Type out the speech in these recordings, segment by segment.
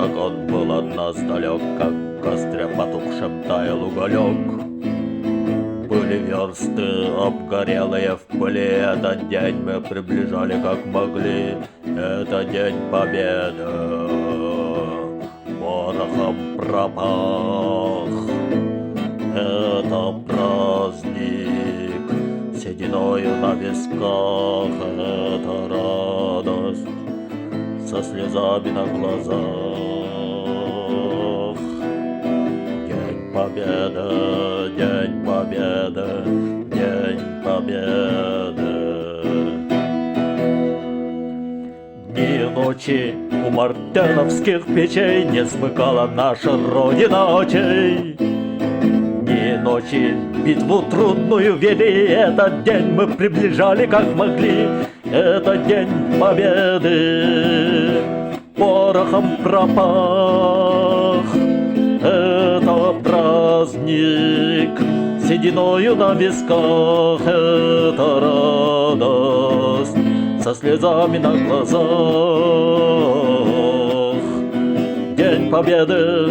как он был от нас далек, как в костре потухшем таял уголек. Были версты обгорелые в пыли, этот день мы приближали как могли. Это день победы, порохом пропах. Это праздник, сединою на висках. Это радость со слезами на глазах. День победы, день победы, день победы. Дни и ночи у мартеновских печей не смыкала наша Родина очей. Дни и ночи битву трудную вели, этот день мы приближали как могли. Это день победы, порохом пропах. Это праздник, сединою на висках. Это радость со слезами на глазах. День победы,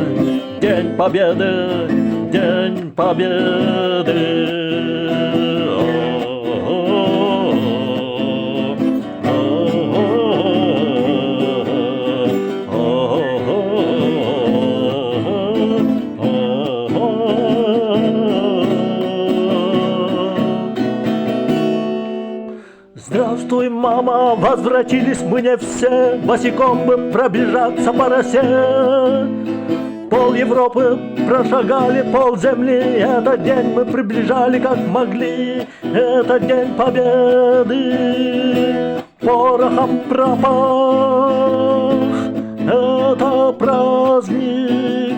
день победы, день победы. Здравствуй, мама, возвратились мы не все, босиком мы пробежаться по росе. Пол Европы прошагали, пол земли, этот день мы приближали как могли. Это день победы, порохом пропах. Это праздник,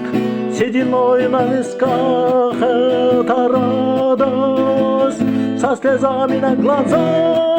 сединой на висках. Это радость со слезами на глазах.